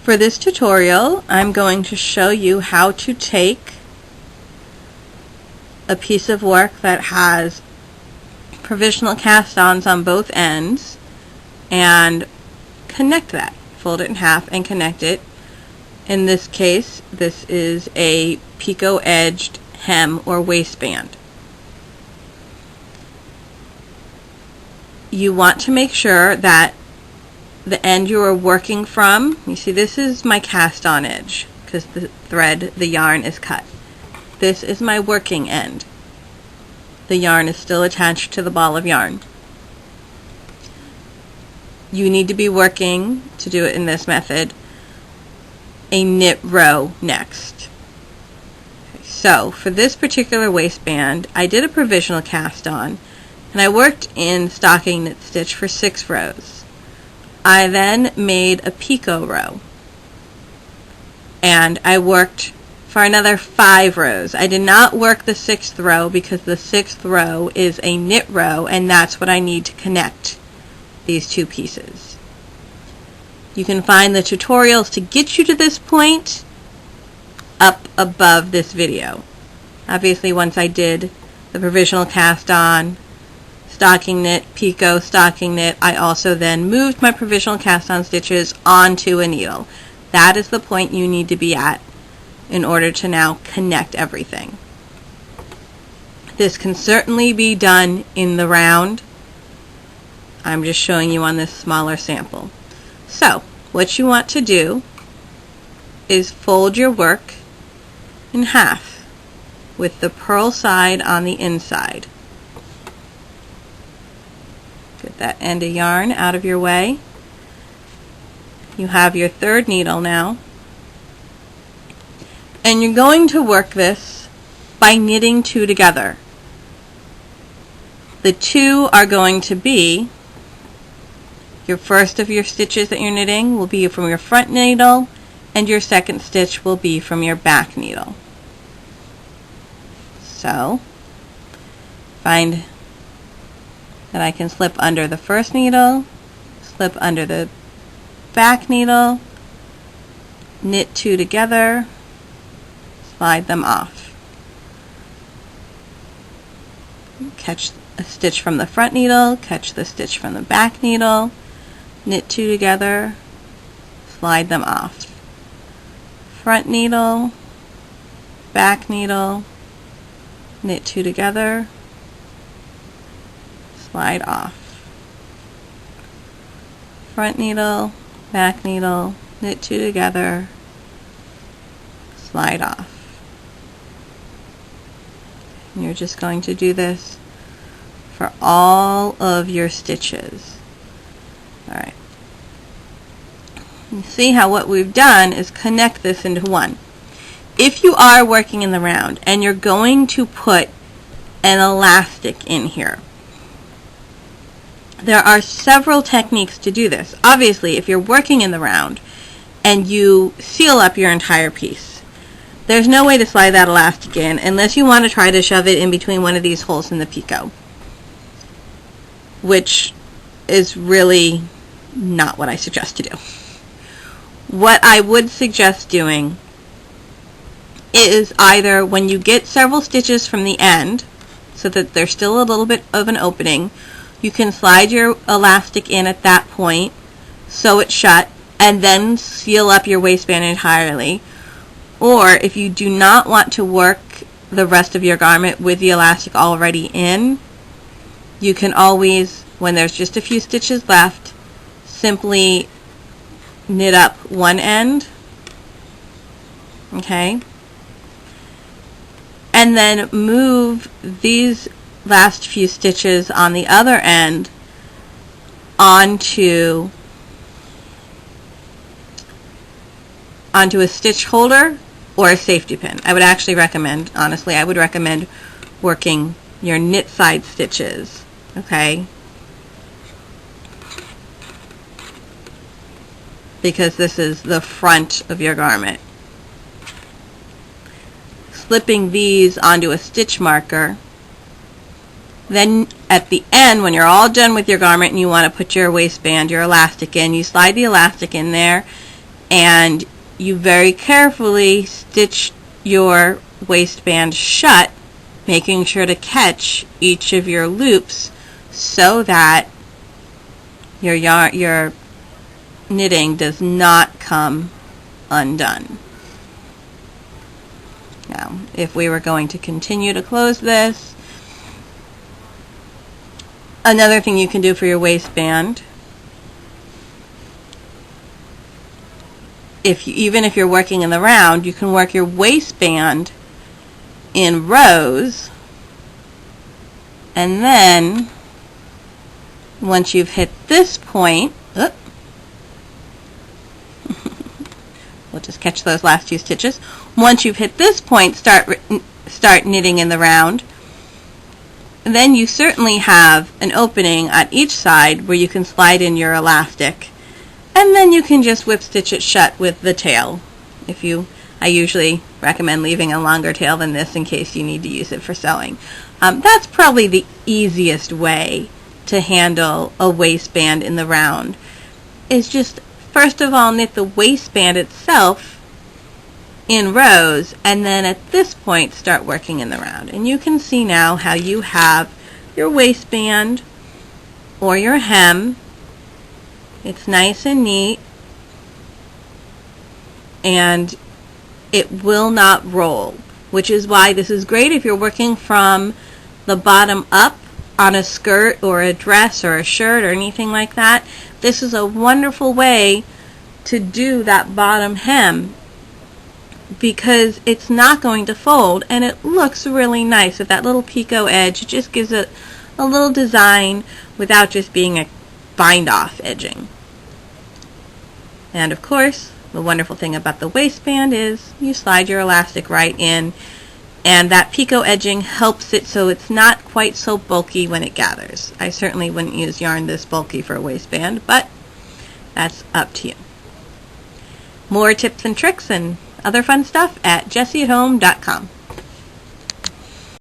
For this tutorial, I'm going to show you how to take a piece of work that has provisional cast-ons on both ends and connect that. Fold it in half and connect it. In this case, this is a picot-edged hem or waistband. You want to make sure that the end you are working from, you see this is my cast on edge because the thread, the yarn is cut. This is my working end. The yarn is still attached to the ball of yarn. You need to be working, to do it in this method, a knit row next. So for this particular waistband, I did a provisional cast on and I worked in stocking knit stitch for 6 rows. I then made a picot row and I worked for another 5 rows. I did not work the 6th row because the 6th row is a knit row and that's what I need to connect these two pieces. You can find the tutorials to get you to this point up above this video. Obviously, once I did the provisional cast on, stocking knit, picot, stocking knit, I also then moved my provisional cast on stitches onto a needle. That is the point you need to be at in order to now connect everything. This can certainly be done in the round. I'm just showing you on this smaller sample. So what you want to do is fold your work in half with the purl side on the inside. Get that end of yarn out of your way. You have your 3rd needle now. And you're going to work this by knitting 2 together. The 2 are going to be, your first of your stitches that you're knitting will be from your front needle, and your 2nd stitch will be from your back needle. So, find that I can slip under the first needle, slip under the back needle, knit 2 together, slide them off. Catch a stitch from the front needle, catch the stitch from the back needle, knit 2 together, slide them off. Front needle, back needle, knit 2 together, slide off. Front needle, back needle, knit 2 together, slide off. And you're just going to do this for all of your stitches. Alright. You see how what we've done is connect this into one. If you are working in the round and you're going to put an elastic in here, there are several techniques to do this. Obviously, if you're working in the round and you seal up your entire piece, there's no way to slide that elastic in unless you want to try to shove it in between one of these holes in the picot, which is really not what I suggest to do. What I would suggest doing is either when you get several stitches from the end, so that there's still a little bit of an opening, you can slide your elastic in at that point, sew it shut, and then seal up your waistband entirely. Or if you do not want to work the rest of your garment with the elastic already in, you can always, when there's just a few stitches left, simply knit up one end, okay, and then move these last few stitches on the other end onto a stitch holder or a safety pin. I would actually recommend, honestly, I would recommend working your knit side stitches, okay, because this is the front of your garment. Slipping these onto a stitch marker, then at the end when you're all done with your garment and you want to put your waistband, your elastic in, you slide the elastic in there and you very carefully stitch your waistband shut, making sure to catch each of your loops so that your knitting does not come undone. Now, if we were going to continue to close this, another thing you can do for your waistband, even if you're working in the round, you can work your waistband in rows, and then once you've hit this point, we'll just catch those last two stitches. Once you've hit this point, start knitting in the round. And then you certainly have an opening on each side where you can slide in your elastic, and then you can just whip stitch it shut with the tail. I usually recommend leaving a longer tail than this in case you need to use it for sewing. That's probably the easiest way to handle a waistband in the round, is just first of all knit the waistband itself in rows, and then at this point start working in the round. And you can see now how you have your waistband or your hem. It's nice and neat, and it will not roll, which is why this is great if you're working from the bottom up on a skirt or a dress or a shirt or anything like that. This is a wonderful way to do that bottom hem, because it's not going to fold, and it looks really nice with that little picot edge. It just gives it a little design without just being a bind off edging. And of course, the wonderful thing about the waistband is you slide your elastic right in, and that picot edging helps it so it's not quite so bulky when it gathers. I certainly wouldn't use yarn this bulky for a waistband, but that's up to you. More tips and tricks and other fun stuff at jessieathome.com.